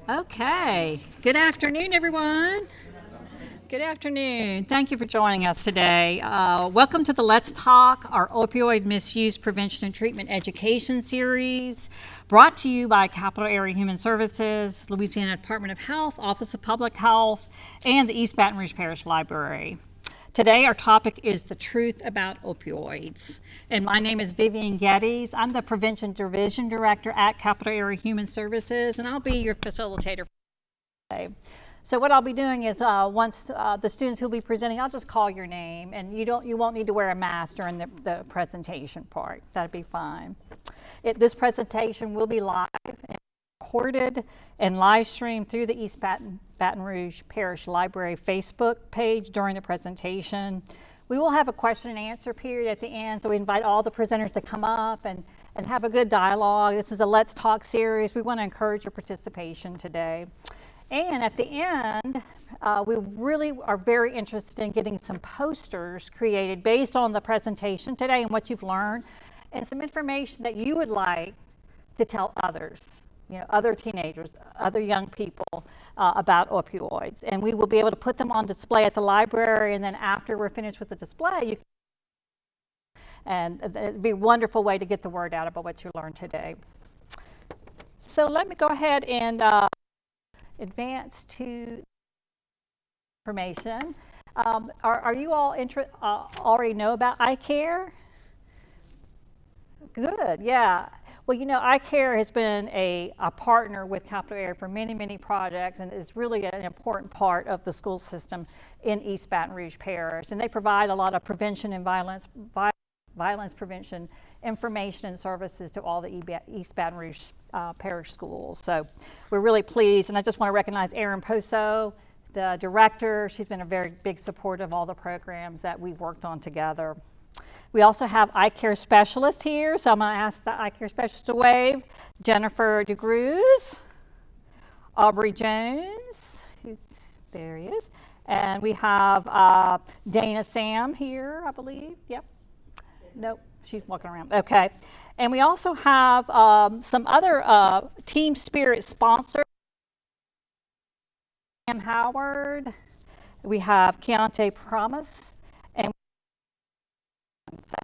Okay. Good afternoon, everyone. Good afternoon. Thank you for joining us today. Welcome to the Let's Talk, our opioid misuse prevention and treatment education series, brought to you by Capital Area Human Services, Louisiana Department of Health, Office of Public Health, and the East Baton Rouge Parish Library. Today, our topic is the truth about opioids. And my name is Vivian Geddes. I'm the Prevention Division Director at Capital Area Human Services, and I'll be your facilitator today. So what I'll be doing is once the students who'll be presenting, I'll just call your name, and you won't need to wear a mask during the presentation part. That'd be fine. This presentation will be live and recorded and live streamed through the East Baton Rouge Parish Library Facebook page during the presentation. We will have a question and answer period at the end, so we invite all the presenters to come up and have a good dialogue. This is a Let's Talk series. We want to encourage your participation today. And at the end, we really are very interested in getting some posters created based on the presentation today and what you've learned, and some information that you would like to tell others, other teenagers, other young people about opioids. And we will be able to put them on display at the library, and then after we're finished with the display, and it'd be a wonderful way to get the word out about what you learned today. So let me go ahead and advance to information. Are you all already know about ICARE? Good, yeah. Well, ICARE has been a partner with Capital Area for many, many projects, and is really an important part of the school system in East Baton Rouge Parish. And they provide a lot of prevention and violence prevention information and services to all the East Baton Rouge Parish schools. So we're really pleased, and I just want to recognize Erin Poso, the director. She's been a very big supporter of all the programs that we've worked on together. We also have ICARE specialists here, so I'm going to ask the ICARE specialist to wave. Jennifer Degruise, Aubrey Jones, there he is, and we have Dana Sam here, I believe. Yep. Nope, she's walking around. Okay. And we also have some other Team Spirit sponsors. Sam Howard. We have Keontae Promise. And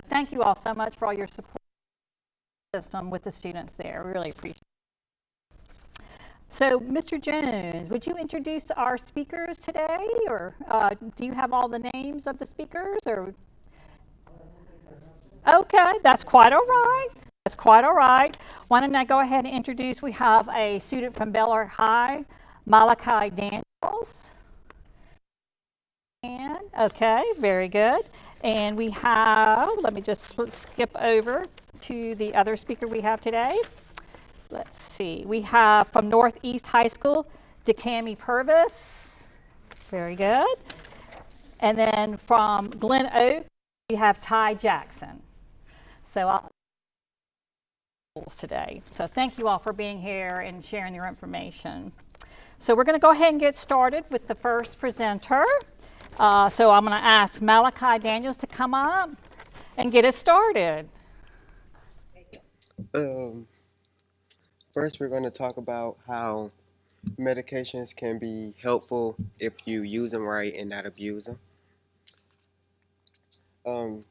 thank you all so much for all your support system with the students there. We really appreciate it. So, Mr. Jones, would you introduce our speakers today? Or do you have all the names of the speakers? Or okay, that's quite all right. That's quite all right. Why don't I go ahead and introduce, we have a student from Belaire High, Malachi Daniels. And, okay, very good. And we have, let me just skip over to the other speaker we have today. Let's see, we have from Northeast High School, DeCammy Purvis. Very good. And then from Glen Oaks, we have Ty Jackson. So today. So thank you all for being here and sharing your information. So we're going to go ahead and get started with the first presenter. So I'm going to ask Malachi Daniels to come up and get us started. First, we're going to talk about how medications can be helpful if you use them right and not abuse them.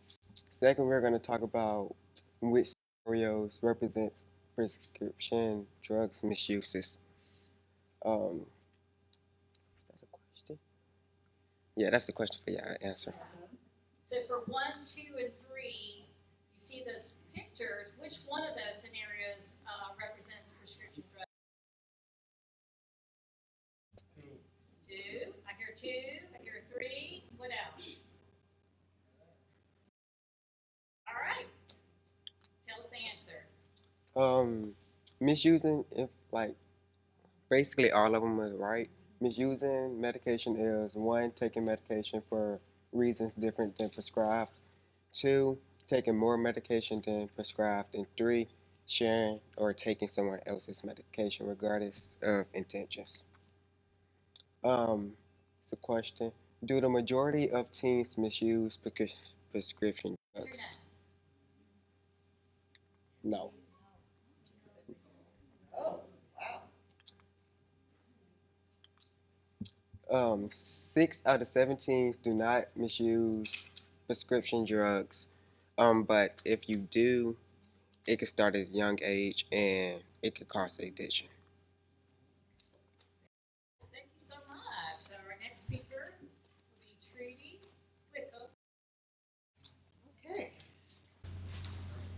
Second, we're going to talk about which scenarios represents prescription drugs misuses. Is that a question? Yeah, that's the question for y'all to answer. So for 1, 2, and 3, you see those pictures. Which one of those scenarios represents prescription drugs? 2. I hear 2. I hear 3. What else? All right. Tell us the answer. Misusing, if basically all of them are right. Misusing medication is 1, taking medication for reasons different than prescribed. 2, taking more medication than prescribed. And 3, sharing or taking someone else's medication regardless of intentions. It's a question. Do the majority of teens misuse prescription drugs? No. Oh, wow. 6 out of 17 do not misuse prescription drugs. But if you do, it can start at a young age and it could cause addiction. Thank you so much. So our next speaker will be Trudy Wickham. Okay.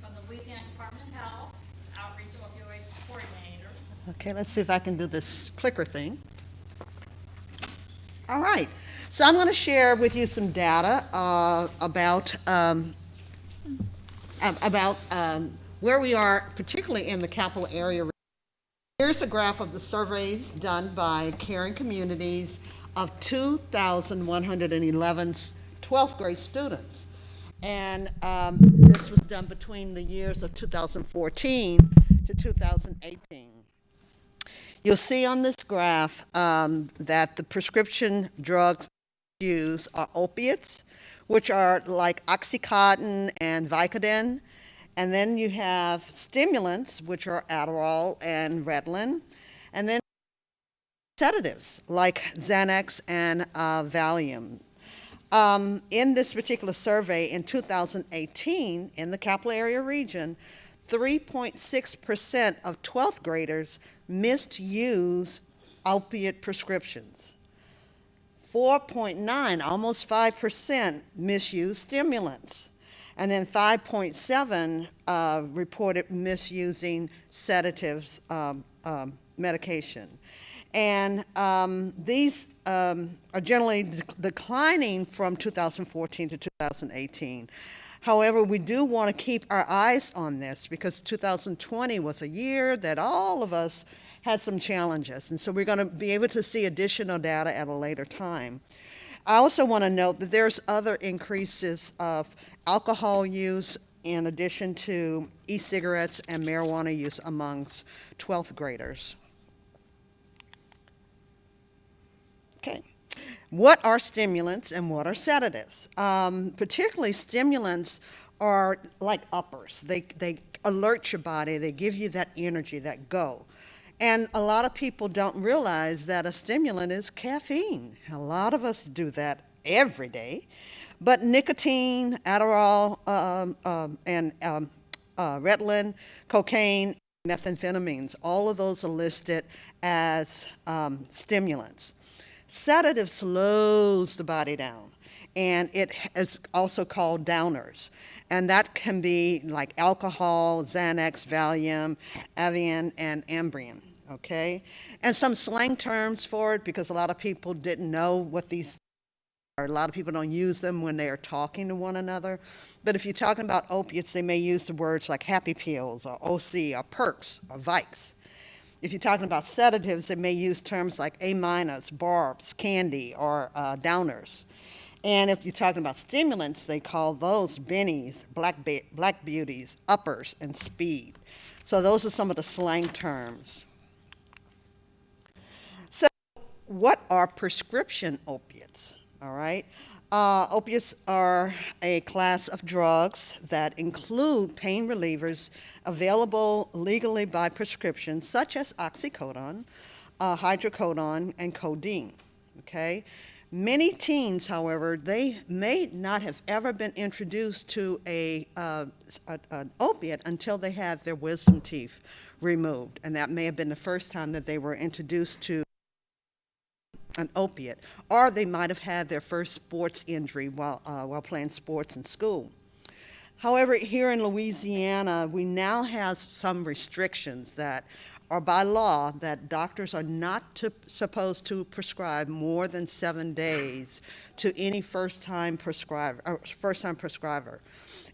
From the Louisiana Department of Health, Outreach Opioid Coordinator. Okay, let's see if I can do this clicker thing. All right. So I'm going to share with you some data about where we are, particularly in the capital area. Here's a graph of the surveys done by caring communities of 2,111 12th grade students. And this was done between the years of 2014 to 2018. You'll see on this graph that the prescription drugs used are opiates, which are like Oxycontin and Vicodin. And then you have stimulants, which are Adderall and Ritalin. And then sedatives, like Xanax and Valium. In this particular survey in 2018, in the capital area region, 3.6% of 12th graders misuse opiate prescriptions. 4.9, almost 5%, misuse stimulants. And then 5.7 reported misusing sedatives medication. And these are generally declining from 2014 to 2018. However, we do want to keep our eyes on this because 2020 was a year that all of us had some challenges. And so we're going to be able to see additional data at a later time. I also want to note that there's other increases of alcohol use in addition to e-cigarettes and marijuana use amongst 12th graders. Okay. What are stimulants and what are sedatives? Particularly stimulants are like uppers. They alert your body. They give you that energy, that go. And a lot of people don't realize that a stimulant is caffeine. A lot of us do that every day. But nicotine, Adderall, and Ritalin, cocaine, methamphetamines, all of those are listed as stimulants. Sedative slows the body down, and it is also called downers. And that can be like alcohol, Xanax, Valium, Avian, and Ambien, okay? And some slang terms for it, because a lot of people didn't know what these are. A lot of people don't use them when they are talking to one another. But if you're talking about opiates, they may use the words like happy pills, or OC, or perks, or Vikes. If you're talking about sedatives, they may use terms like A-, barbs, candy, or downers. And if you're talking about stimulants, they call those bennies, black beauties, uppers, and speed. So those are some of the slang terms. So what are prescription opiates? All right. Opiates are a class of drugs that include pain relievers available legally by prescription, such as oxycodone, hydrocodone, and codeine. Okay? Many teens, however, they may not have ever been introduced to an opiate until they had their wisdom teeth removed, and that may have been the first time that they were introduced to an opiate, or they might have had their first sports injury while playing sports in school. However, here in Louisiana, we now have some restrictions that are by law that doctors are not supposed to prescribe more than 7 days to any first-time prescriber.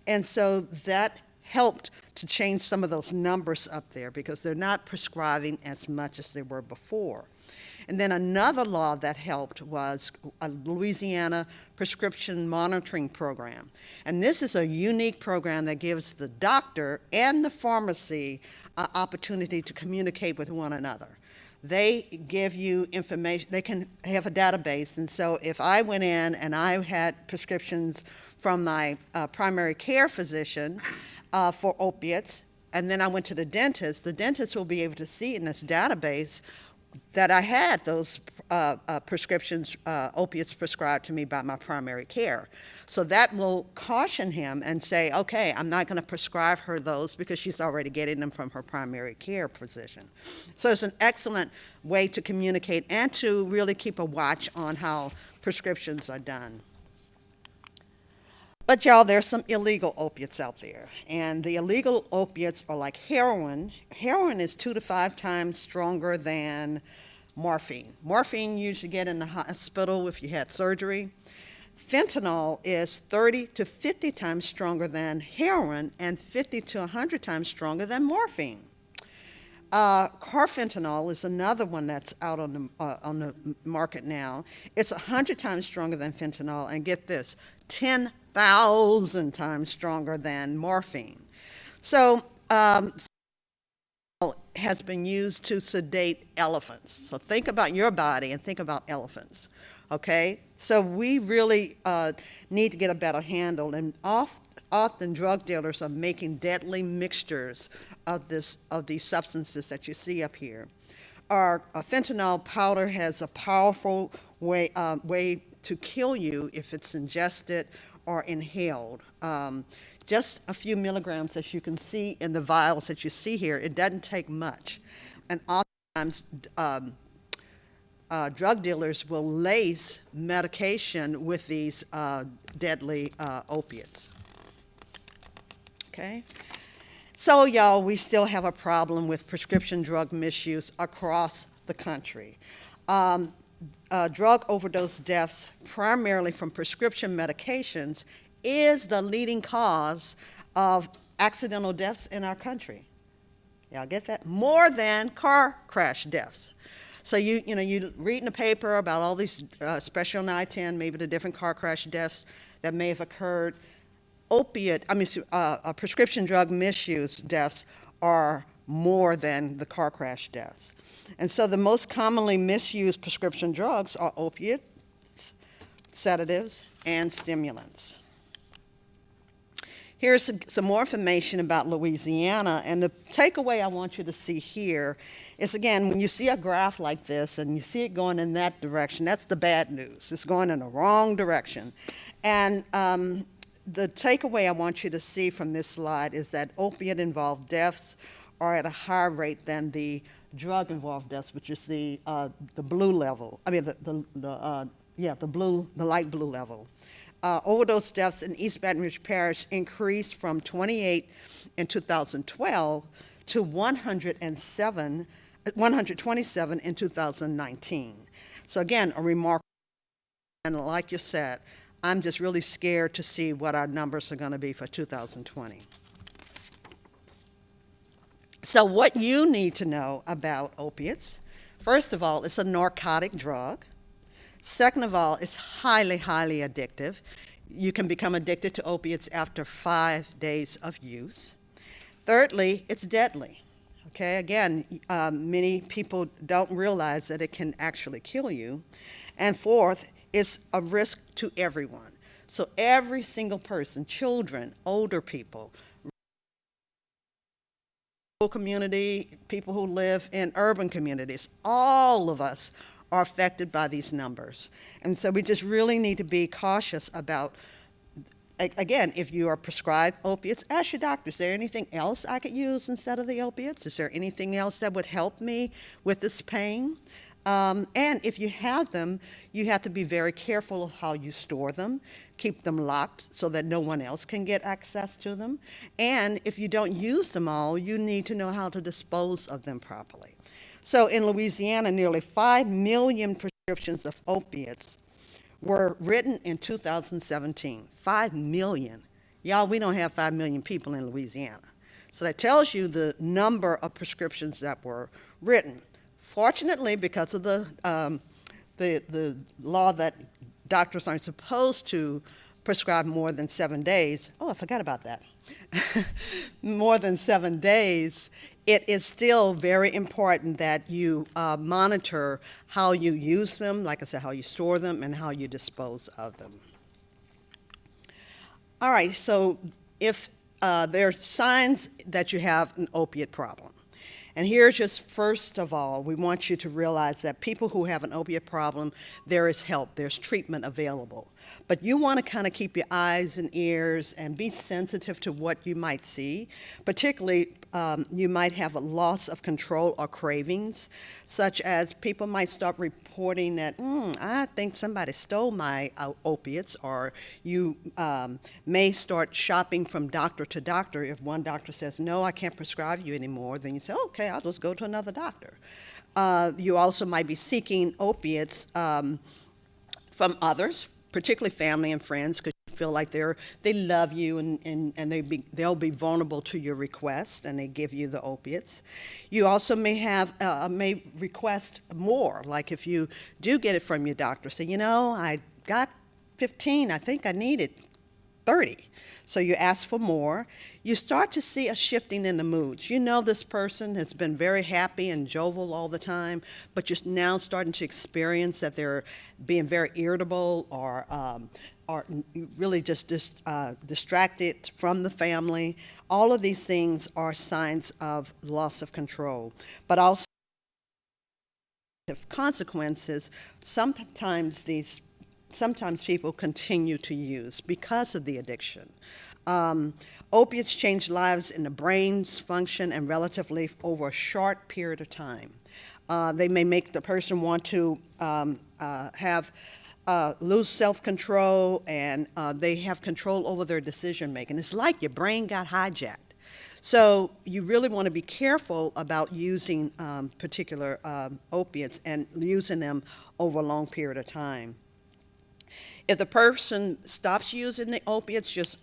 And so that helped to change some of those numbers up there because they're not prescribing as much as they were before. And then another law that helped was a Louisiana prescription monitoring program. And this is a unique program that gives the doctor and the pharmacy an opportunity to communicate with one another. They give you information, they can have a database, and so if I went in and I had prescriptions from my primary care physician for opiates, and then I went to the dentist will be able to see in this database that I had those prescriptions, opiates prescribed to me by my primary care. So that will caution him and say, okay, I'm not going to prescribe her those because she's already getting them from her primary care physician. So it's an excellent way to communicate and to really keep a watch on how prescriptions are done. But y'all, there's some illegal opiates out there. And the illegal opiates are like heroin. Heroin is 2 to 5 times stronger than morphine. Morphine you usually get in the hospital if you had surgery. Fentanyl is 30 to 50 times stronger than heroin and 50 to 100 times stronger than morphine. Carfentanil is another one that's out on the market now. It's 100 times stronger than fentanyl, and get this, 10,000 times stronger than morphine. So has been used to sedate elephants. So think about your body and think about elephants, okay? So we really need to get a better handle, and often drug dealers are making deadly mixtures of these substances that you see up here. Our fentanyl powder has a powerful way to kill you if it's ingested or inhaled. Just a few milligrams, as you can see in the vials that you see here. It doesn't take much. And oftentimes, drug dealers will lace medication with these deadly opiates. Okay? So, y'all, we still have a problem with prescription drug misuse across the country. Drug overdose deaths, primarily from prescription medications, is the leading cause of accidental deaths in our country. Y'all get that? More than car crash deaths. So you read in the paper about all these, especially on I-10, maybe the different car crash deaths that may have occurred. Prescription drug misuse deaths are more than the car crash deaths. And so the most commonly misused prescription drugs are opiates, sedatives, and stimulants. Here's some more information about Louisiana, and the takeaway I want you to see here is, again, when you see a graph like this and you see it going in that direction, that's the bad news. It's going in the wrong direction. And the takeaway I want you to see from this slide is that opiate-involved deaths are at a higher rate than the drug-involved deaths, which is the blue level. I mean, the light blue level. Overdose deaths in East Baton Rouge Parish increased from 28 in 2012 to 127 in 2019. So again, a remarkable, and like you said, I'm just really scared to see what our numbers are going to be for 2020. So what you need to know about opiates, first of all, it's a narcotic drug. Second of all, it's highly, highly addictive. You can become addicted to opiates after 5 days of use. Thirdly, it's deadly. Okay, again, many people don't realize that it can actually kill you. And fourth, it's a risk to everyone. So every single person, children, older people, community, people who live in urban communities, all of us are affected by these numbers. And so we just really need to be cautious about, again, if you are prescribed opiates, ask your doctor, is there anything else I could use instead of the opiates? Is there anything else that would help me with this pain? And if you have them, you have to be very careful of how you store them. Keep them locked so that no one else can get access to them. And if you don't use them all, you need to know how to dispose of them properly. So in Louisiana, nearly 5 million prescriptions of opiates were written in 2017. 5 million. Y'all, we don't have 5 million people in Louisiana. So that tells you the number of prescriptions that were written. Fortunately, because of the law that doctors aren't supposed to prescribe more than 7 days, oh, I forgot about that, more than 7 days, it is still very important that you monitor how you use them, like I said, how you store them, and how you dispose of them. All right, so if there are signs that you have an opiate problem, And here's just first of all, we want you to realize that people who have an opiate problem, there is help, there's treatment available. But you want to kind of keep your eyes and ears and be sensitive to what you might see. Particularly, you might have a loss of control or cravings, such as people might start reporting that, I think somebody stole my opiates, or you may start shopping from doctor to doctor. If one doctor says, no, I can't prescribe you anymore, then you say, okay, I'll just go to another doctor. You also might be seeking opiates from others, particularly family and friends, because you feel like they love you and they'll be vulnerable to your request, and they give you the opiates. You also may request more, like if you do get it from your doctor, say, I got 15, I think I needed 30. So you ask for more. You start to see a shifting in the moods. This person has been very happy and jovial all the time, but you're now starting to experience that they're being very irritable or really just distracted from the family. All of these things are signs of loss of control, but also consequences. Sometimes people continue to use because of the addiction. Opiates change lives in the brain's function and relatively over a short period of time. They may make the person want to lose self-control, and they have control over their decision making. It's like your brain got hijacked. So you really want to be careful about using particular opiates and using them over a long period of time. If the person stops using the opiates, just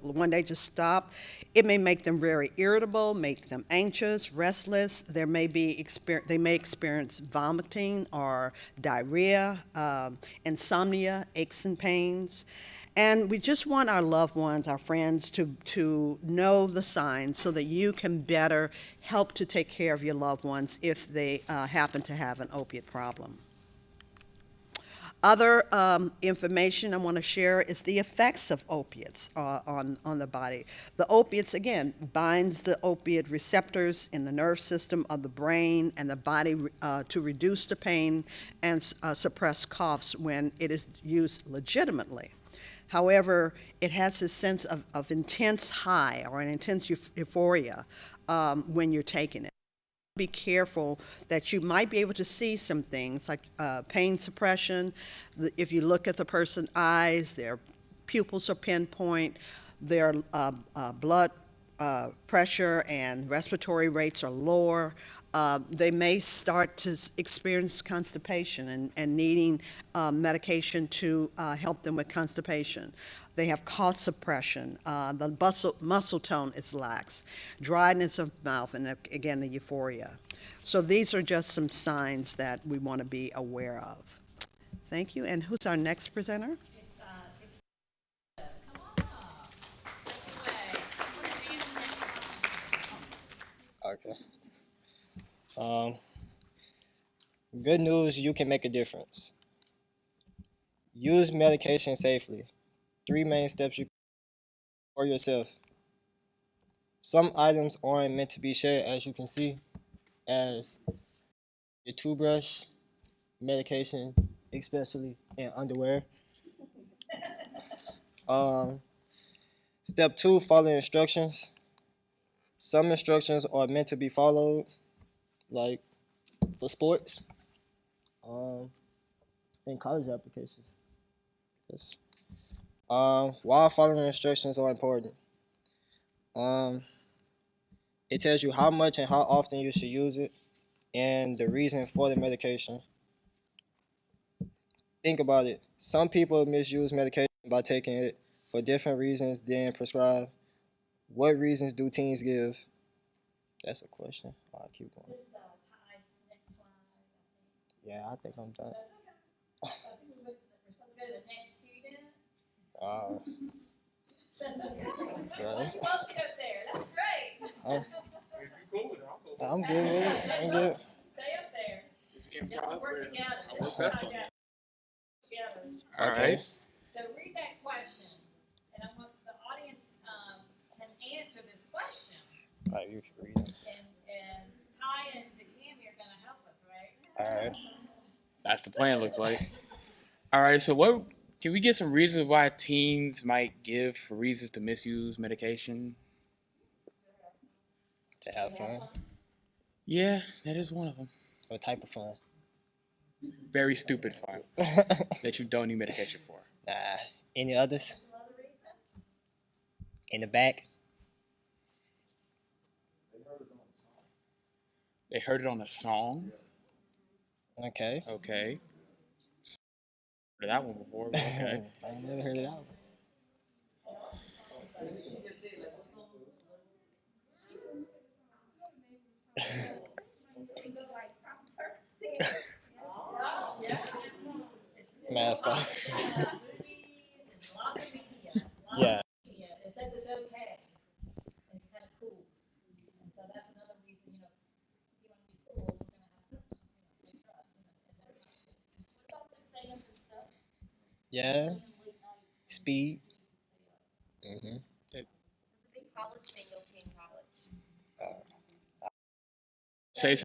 one day just stop, it may make them very irritable, make them anxious, restless. They may experience vomiting or diarrhea, insomnia, aches and pains. And we just want our loved ones, our friends, to know the signs so that you can better help to take care of your loved ones if they happen to have an opiate problem. Other information I want to share is the effects of opiates on the body. The opiates, again, binds the opiate receptors in the nerve system of the brain and the body to reduce the pain and suppress coughs when it is used legitimately. However, it has a sense of intense high or an intense euphoria when you're taking it. Be careful that you might be able to see some things like pain suppression. If you look at the person's eyes, their pupils are pinpoint, their blood pressure and respiratory rates are lower. They may start to experience constipation and needing medication to help them with constipation. They have cough suppression. The muscle tone is lax, dryness of mouth, and again, the euphoria. So these are just some signs that we want to be aware of. Thank you. And who's our next presenter? Okay. Good news, you can make a difference. Use medication safely. 3 main steps you can for yourself. Some items aren't meant to be shared, as you can see, as your toothbrush, medication, especially, and underwear. Step 2, follow instructions. Some instructions are meant to be followed, like for sports, and college applications. Yes. While following instructions are important. It tells you how much and how often you should use it, and the reason for the medication. Think about it. Some people misuse medication by taking it for different reasons than prescribed. What reasons do teens give? That's a question. I'll keep going. This is Ty's next slide. Yeah, I think I'm done. That's okay. I think we're supposed to go to the next student. That's okay. Yeah. Let's both get up there. That's great. I'm good with it. I'm good. Stay up there. Y'all work together. This is how you together. Okay. So read that question, and I want the audience can answer this question. All right, you can read it. And That's the plan, looks like. All right, so what can we get some reasons why teens might give reasons to misuse medication? To have fun. Yeah, that is one of them. What type of fun? Very stupid fun that you don't need medication for. Nah. Any others? In the back? They heard it on a song. Okay. Okay. Heard that one before. But okay. I never heard of that one. Mask off. Yeah. It says it's okay. It's kind of cool. And so that's another reason, if you want to be cool, we're going to have to, what about the stay-ups and stuff? Yeah. Speed. Mm-hmm. It's a big college thing you'll see in college. Say something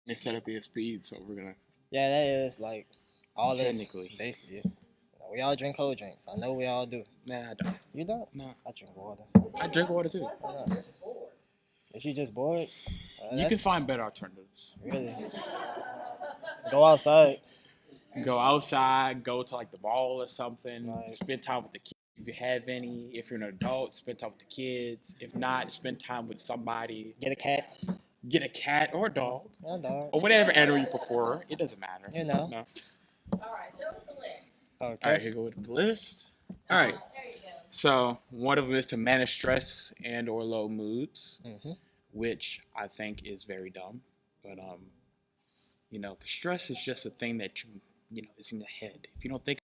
instead of the speed, so we're gonna. Yeah, that is like all this. Technically. Basically. We all drink cold drinks. I know we all do. Nah, I don't. You don't? No. I drink water. I drink water too. Why not? If you just bored, You that's can find better alternatives. really go outside. Go outside, go to like the mall or something. Right. Spend time with the kids if you have any. If you're an adult, spend time with the kids. If not, spend time with somebody. Get a cat. Get a cat or a dog Yeah, dog. or whatever animal you prefer. It doesn't matter. You know. No. All right, show us the list. Okay. All right, here go with the list. All right. There you go. So one of them is to manage stress and or low moods, Mm-hmm. which I think is very dumb. But 'cause stress is just a thing that is in the head. If you don't think,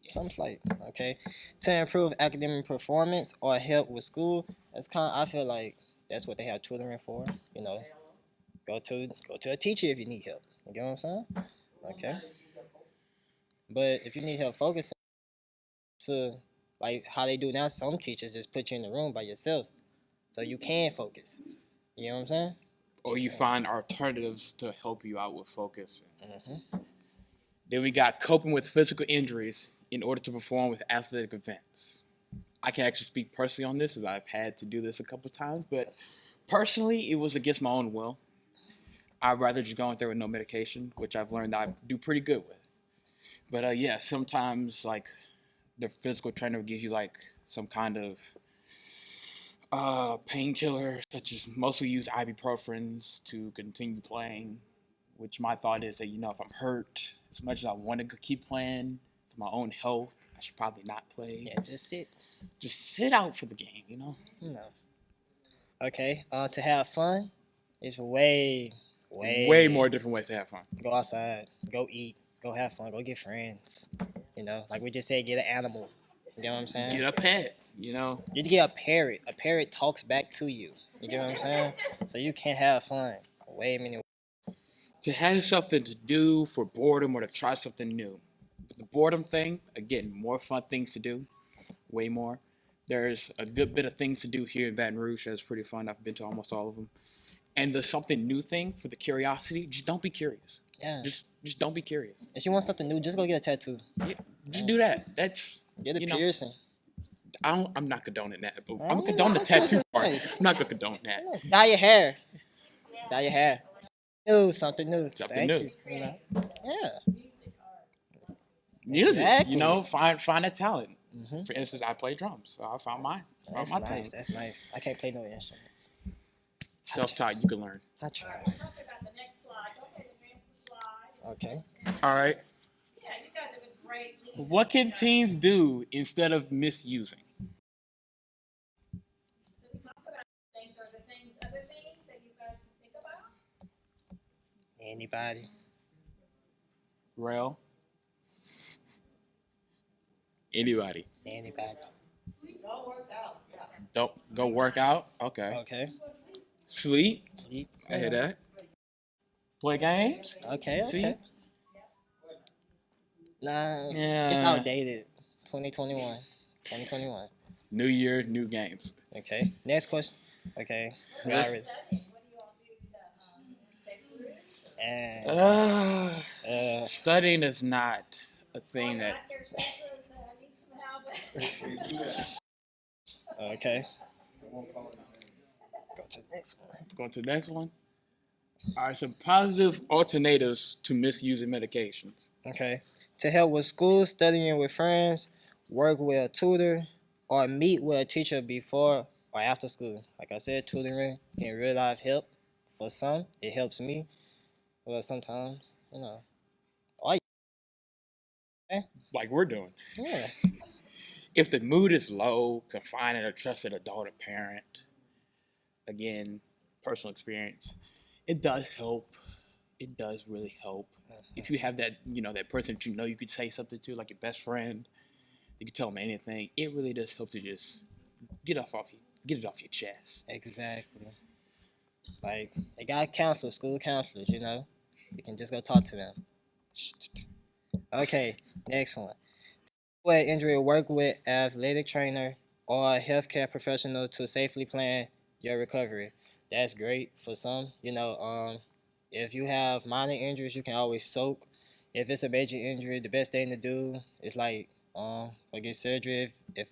Something slight. Okay. To improve academic performance or help with school, I feel like that's what they have tutoring for. Go to a teacher if you need help. You get what I'm saying? Okay. But if you need help focusing, to like how they do now, some teachers just put you in the room by yourself so you can focus. You know what I'm saying? or you find alternatives to help you out with focus. Mm-hmm. Then we got coping with physical injuries in order to perform with athletic events. I can actually speak personally on this as I've had to do this a couple of times, but personally, it was against my own will. I'd rather just go in there with no medication, which I've learned that I do pretty good with. But yeah, sometimes like the physical trainer gives you like some kind of painkiller, such as mostly use ibuprofens to continue playing, which my thought is that, if I'm hurt, as much as I want to keep playing for my own health, I should probably not play. Yeah, just sit. Just sit out for the game, No. Okay. To have fun is way more different ways to have fun. Go outside, go eat, go have fun, go get friends. Like we just said, get an animal. You get what I'm saying? Get a pet, You get a parrot. A parrot talks back to you. You get what I'm saying? So you can have fun. Way many ways. To have something to do for boredom or to try something new. The boredom thing, again, more fun things to do. Way more. There's a good bit of things to do here in Baton Rouge that's pretty fun. I've been to almost all of them. And the something new thing for the curiosity, just don't be curious. Yeah. Just don't be curious. If you want something new, just go get a tattoo. Yeah, just do that. That's Get a piercing. I'm not condoning that, but I I'm mean, condoning the that's tattoo part. nice. I'm not gonna condone that. Dye your hair. Dye your hair. Something new. Something Thank new. you. Yeah. Music, Exactly. find a talent. Mhm. For instance, I play drums, so I found mine. That's my nice. talent. That's nice. I can't play no instruments. Self-taught, you can learn. I try. Talk about the next slide. Go ahead and advance the slide. Okay. All right. Yeah, you guys have been great. leading What this can discussion. teens do instead of misusing? So we talk about things. Are there other things that you guys can think about? Anybody? Rel? Anybody? Anybody? Don't go work out. Okay. Okay. Sleep. Sleep. I hear that. Play games. Okay. See? Okay. Nah. Yeah. It's outdated. 2021. 2021. New year, new games. Okay. Next question. Okay. We already- Studying. What do you all do to And Studying is not a thing that. okay. Go to the next one. Going to the next one. All right, some positive alternatives to misusing medications. Okay. To help with school, studying with friends, work with a tutor, or meet with a teacher before or after school. Like I said, tutoring can real life help. For some, it helps me. Well, sometimes, all Like we're doing. yeah, If the mood is low, confiding a trusted adult or parent, again, personal experience, it does help. It does really help. If you have that, that person that you could say something to, like your best friend, you can tell them anything. It really does help to just get it off your chest. exactly. Like they got counselors, school counselors. You can just go talk to them. Okay, next one. What injury, work with athletic trainer or a healthcare professional to safely plan your recovery. That's great for some. If you have minor injuries, you can always soak. If it's a major injury, the best thing to do is get surgery if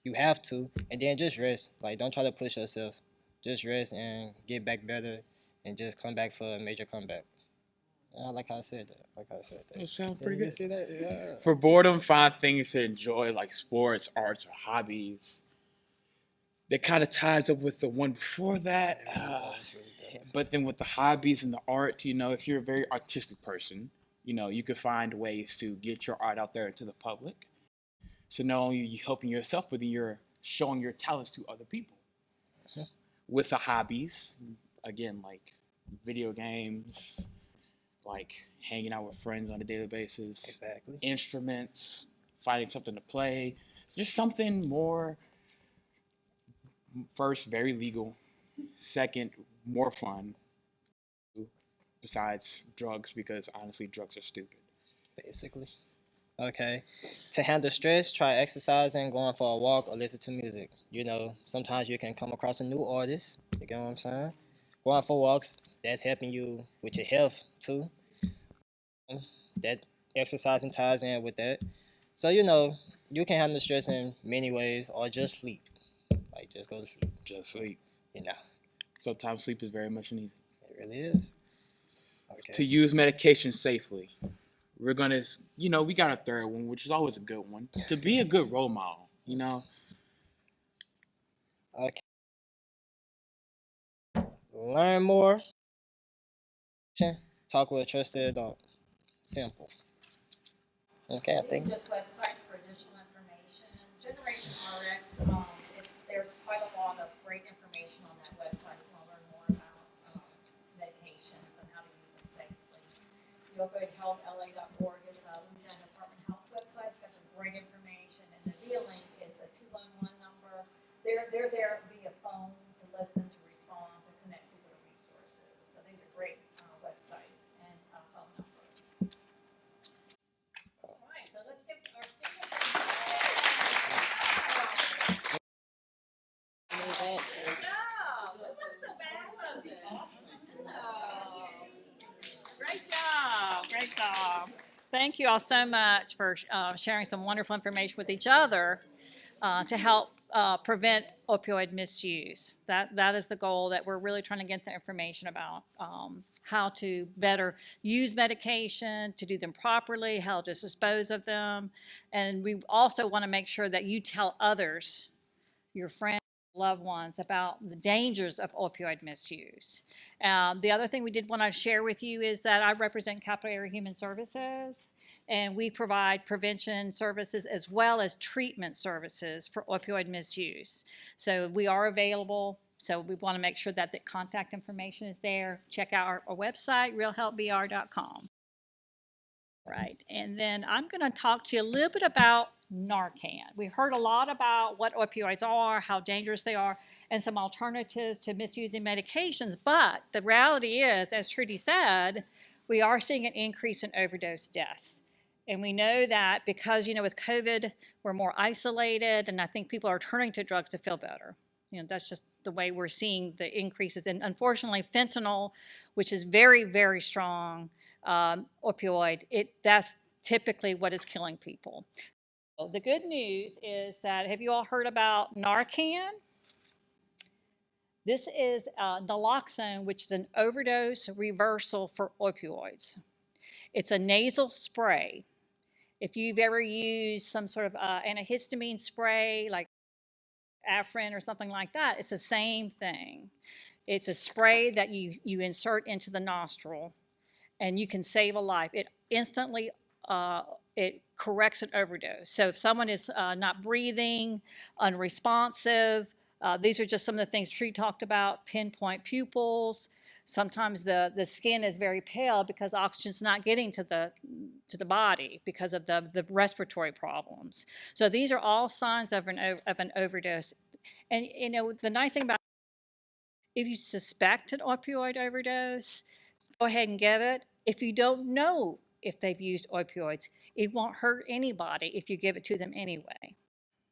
you have to, and then just rest. Like don't try to push yourself. Just rest and get back better, and just come back for a major comeback. I like how I said that. That sounds pretty good. You see that? Yeah. For boredom, find things to enjoy like sports, arts, or hobbies. That kind of ties up with the one before that. But then with the hobbies and the art, if you're a very artistic person, you could find ways to get your art out there into the public. So not only are you helping yourself, but then you're showing your talents to other people. With the hobbies, again, like video games, like hanging out with friends on a daily basis. Exactly. Instruments, finding something to play. Just something more, first, very legal. Second, more fun. Besides drugs, because honestly, drugs are stupid. Basically. Okay. To handle stress, try exercising, going for a walk, or listen to music. Sometimes you can come across a new artist. You get what I'm saying? Going for walks, that's helping you with your health too. That exercising ties in with that. So, you can handle stress in many ways, or just sleep. Like, just go to sleep. Just sleep. You know, Sometimes sleep is very much needed. it really is. Okay. To use medication safely, we're gonna, we got a third one, which is always a good one. To be a good role model, Okay. Learn more. Talk with a trusted adult. Simple. Okay, I think. Just websites for additional information. Generation RX, there's quite a lot of great information on that website. If you want to learn more about medications and how to use them safely. The opioidhealthla.org is the Louisiana Department of Health website. It's got some great information. And the V-Link is a 211 number. They're there via phone to listen, to respond, to connect people to resources. So these are great websites and phone numbers. All right, so let's give our students. No, it wasn't so bad, was it? Oh, Great job. Great job. Thank you all so much for sharing some wonderful information with each other to help prevent opioid misuse. That is the goal, that we're really trying to get the information about how to better use medication, to do them properly, how to dispose of them. And we also want to make sure that you tell others, your friends, loved ones, about the dangers of opioid misuse. The other thing we did want to share with you is that I represent Capital Area Human Services, and we provide prevention services as well as treatment services for opioid misuse. So we are available. So we want to make sure that the contact information is there. Check out our website, realhelpbr.com. Right, and then I'm going to talk to you a little bit about Narcan. We heard a lot about what opioids are, how dangerous they are, and some alternatives to misusing medications. But the reality is, as Trudy said, we are seeing an increase in overdose deaths. And we know that because, with COVID, we're more isolated, and I think people are turning to drugs to feel better. That's just the way we're seeing the increases. And unfortunately, fentanyl, which is very, very strong opioid, that's typically what is killing people. So the good news is that, have you all heard about Narcan? This is naloxone, which is an overdose reversal for opioids. It's a nasal spray. If you've ever used some sort of antihistamine spray, like Afrin or something like that, it's the same thing. It's a spray that you insert into the nostril, and you can save a life. It instantly it corrects an overdose. So if someone is not breathing, unresponsive, these are just some of the things Tree talked about: pinpoint pupils. Sometimes the skin is very pale because oxygen's not getting to the body because of the respiratory problems. So these are all signs of an overdose. And the nice thing about, if you suspect an opioid overdose, go ahead and give it. If you don't know if they've used opioids, it won't hurt anybody if you give it to them anyway.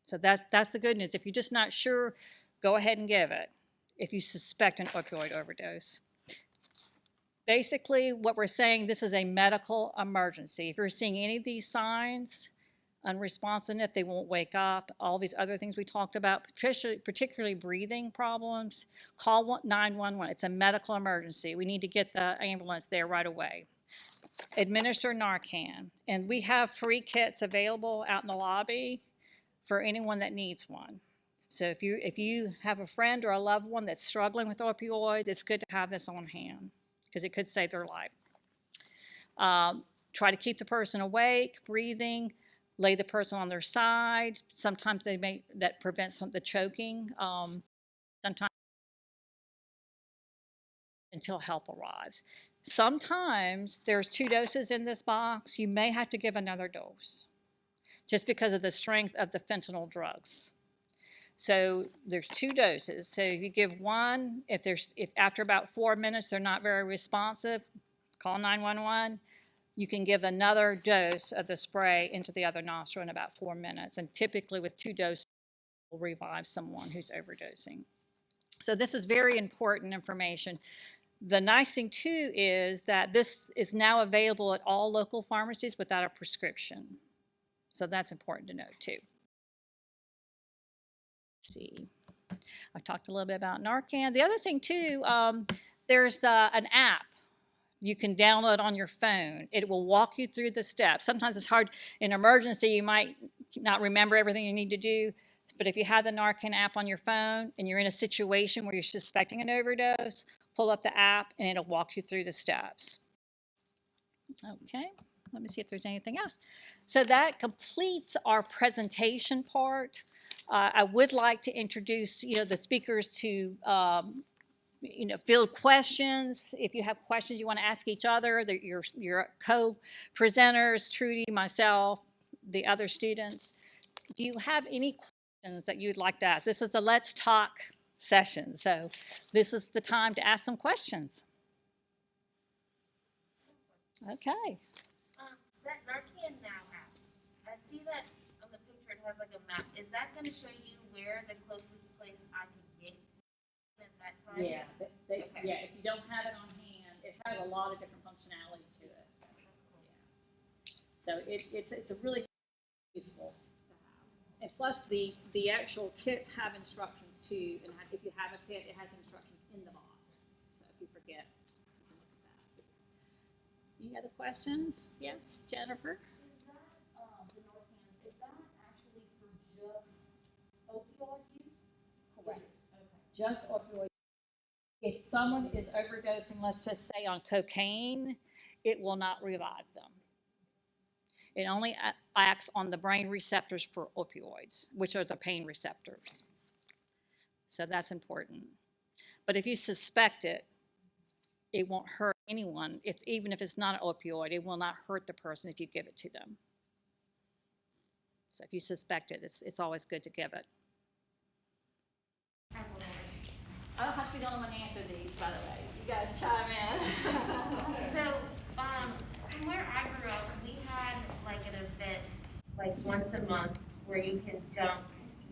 So that's the good news. If you're just not sure, go ahead and give it if you suspect an opioid overdose. Basically, what we're saying, this is a medical emergency. If you're seeing any of these signs, unresponsiveness, they won't wake up, all these other things we talked about, particularly breathing problems, call 911. It's a medical emergency. We need to get the ambulance there right away. Administer Narcan. And we have free kits available out in the lobby for anyone that needs one. So if you have a friend or a loved one that's struggling with opioids, it's good to have this on hand, because it could save their life. Try to keep the person awake, breathing, lay the person on their side. Sometimes that prevents the choking. Sometimes until help arrives. Sometimes there's 2 doses in this box. You may have to give another dose just because of the strength of the fentanyl drugs. So there's 2 doses. So if you give one, if after about 4 minutes they're not very responsive, call 911. You can give another dose of the spray into the other nostril in about 4 minutes. And typically with 2 doses, will revive someone who's overdosing. So this is very important information. The nice thing too is that this is now available at all local pharmacies without a prescription. So that's important to know too. Let's see, I talked a little bit about Narcan. The other thing too, there's an app you can download on your phone. It will walk you through the steps. Sometimes it's hard in emergency, you might not remember everything you need to do, but if you have the Narcan app on your phone and you're in a situation where you're suspecting an overdose, pull up the app and it'll walk you through the steps. Okay, let me see if there's anything else. So that completes our presentation part. I would like to introduce, the speakers to, field questions. If you have questions you want to ask each other, your co-presenters, Trudy, myself, the other students. Do you have any questions that you'd like to ask? This is a Let's Talk session, so this is the time to ask some questions. Okay. That Narcan Now app, I see that on the picture it has like a map. Is that going to show you where the closest place I can get at that time? Yeah, Okay. yeah. If you don't have it on hand, it has a lot of different functionality to it. That's cool. Yeah. So it's a really useful to have. And plus the actual kits have instructions too. And if you have a kit, it has instructions in the box. So if you forget, you can look at that. Any other questions? Yes, Jennifer? Is that, the Narcan, is that actually for just opioid use? Correct. Okay. Just opioid. If someone is overdosing, let's just say on cocaine, it will not revive them. It only acts on the brain receptors for opioids, which are the pain receptors. So that's important. But if you suspect it, it won't hurt anyone. Even if it's not an opioid, it will not hurt the person if you give it to them. So if you suspect it, it's always good to give it. I don't have to be the only one to answer these, by the way. You guys chime in. So, from where I grew up, we had like an event like once a month where you can dump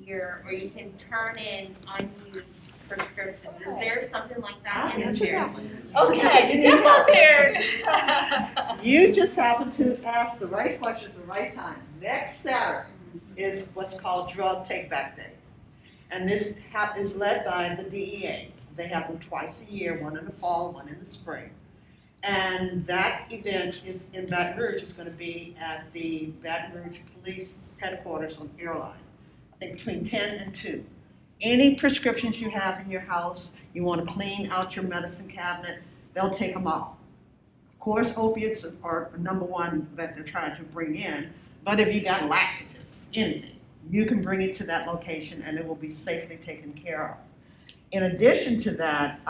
or you can turn in unused prescriptions. Is there something like that I'll in answer there? that one. Okay, step up here. You just happen to ask the right question at the right time. Next Saturday is what's called Drug Take Back Day. And this is led by the DEA. They have them twice a year, one in the fall, one in the spring. And that event is in Baton Rouge. It's going to be at the Baton Rouge Police Headquarters on Airline, I think between 10 and 2. Any prescriptions you have in your house, you want to clean out your medicine cabinet, they'll take them all. Of course, opiates are number one that they're trying to bring in, but if you got laxatives, anything, you can bring it to that location and it will be safely taken care of. In addition to that,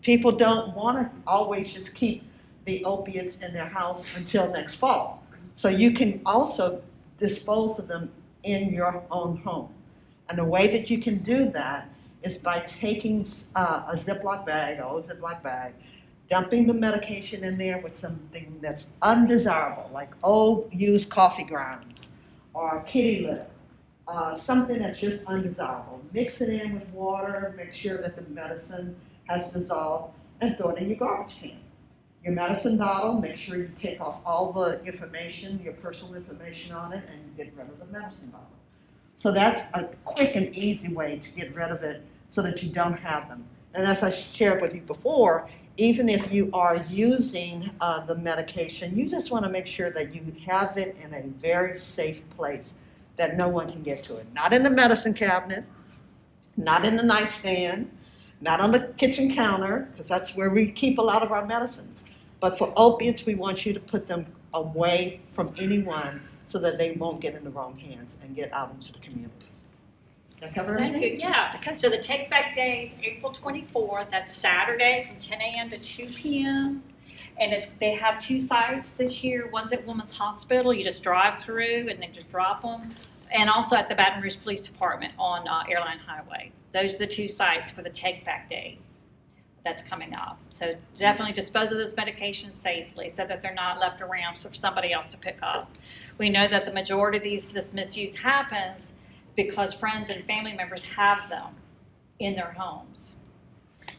people don't want to always just keep the opiates in their house until next fall. So you can also dispose of them in your own home. And the way that you can do that is by taking a Ziploc bag, dumping the medication in there with something that's undesirable, like old used coffee grounds or kitty litter, something that's just undesirable. Mix it in with water, make sure that the medicine has dissolved, and throw it in your garbage can. Your medicine bottle, make sure you take off all the information, your personal information on it, and you get rid of the medicine bottle. So that's a quick and easy way to get rid of it so that you don't have them. And as I shared with you before, even if you are using the medication, you just want to make sure that you have it in a very safe place that no one can get to it. Not in the medicine cabinet, not in the nightstand, not on the kitchen counter, because that's where we keep a lot of our medicines. But for opiates, we want you to put them away from anyone so that they won't get in the wrong hands and get out into the community. Did I cover Thank everything? you. Yeah. Okay. So the Take Back Day is April 24th. That's Saturday from 10 a.m. to 2 p.m. And they have 2 sites this year. One's at Women's Hospital. You just drive through and they just drop them. And also at the Baton Rouge Police Department on Airline Highway. Those are the 2 sites for the Take Back Day that's coming up. So definitely dispose of those medications safely so that they're not left around for somebody else to pick up. We know that the majority of this misuse happens because friends and family members have them in their homes.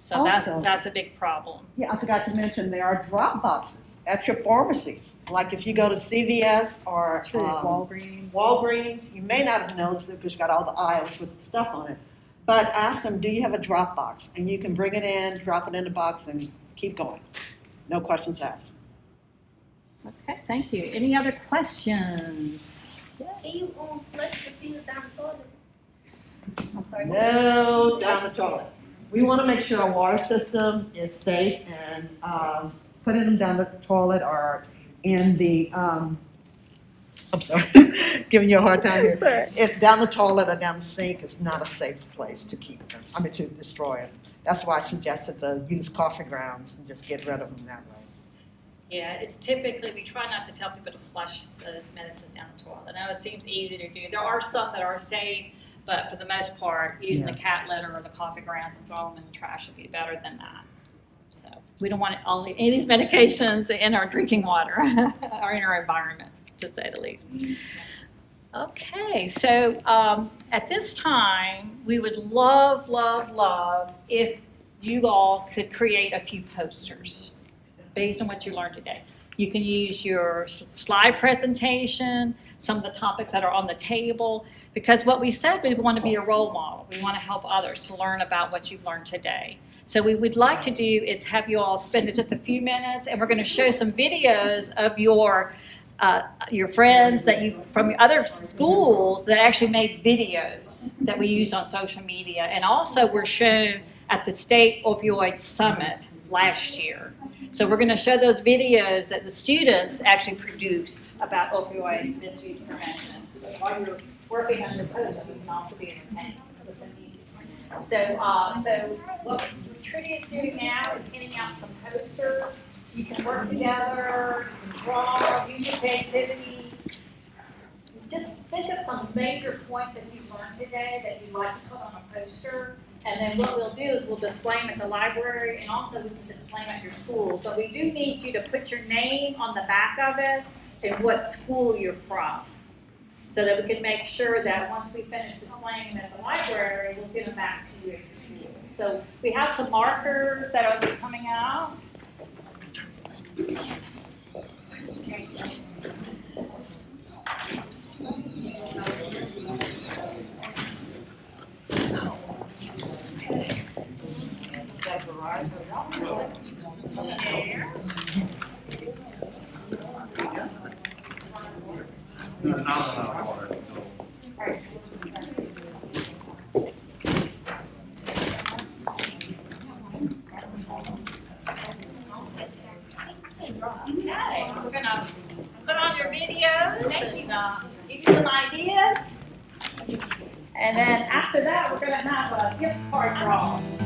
So Also- that's a big problem. Yeah, I forgot to mention there are drop boxes at your pharmacies. Like if you go to CVS or Walgreens, you may not have noticed it because you got all the aisles with stuff on it. But ask them, do you have a drop box? And you can bring it in, drop it in the box, and keep going. No questions asked. Okay, thank you. Any other questions? Can you flush the field down the toilet? I'm sorry. No down the toilet. We want to make sure our water system is safe and putting them down the toilet or in the, I'm sorry, giving you a hard time here. If down the toilet or down the sink is not a safe place to keep them, to destroy them. That's why I suggested the used coffee grounds and just get rid of them that way. Yeah, it's typically, we try not to tell people to flush those medicines down the toilet. I know it seems easy to do. There are some that are safe, but for the most part, using the cat litter or the coffee grounds and throwing them in the trash would be better than that. So we don't want any of these medications in our drinking water or in our environment, to say the least. Okay, so at this time, we would love if you all could create a few posters based on what you learned today. You can use your slide presentation, some of the topics that are on the table, because what we said, we want to be a role model. We want to help others to learn about what you've learned today. So what we'd like to do is have you all spend just a few minutes, and we're going to show some videos of your friends from your other schools that actually made videos that we used on social media, and also were shown at the State Opioid Summit last year. So we're going to show those videos that the students actually produced about opioid misuse prevention. So that while you're working on your post, you can also be entertained with some music. So what Trudy is doing now is handing out some posters. You can work together, you can draw, use your creativity. Just think of some major points that you've learned today that you'd like to put on a poster. And then what we'll do is we'll display them at the library, and also we can display them at your school. But we do need you to put your name on the back of it and what school you're from. so that we can make sure that once we finish displaying them at the library, we'll give them back to you at your school. So we have some markers that are coming out. Okay, we're gonna put on your videos and give you some ideas. And then after that, we're gonna have a gift card draw.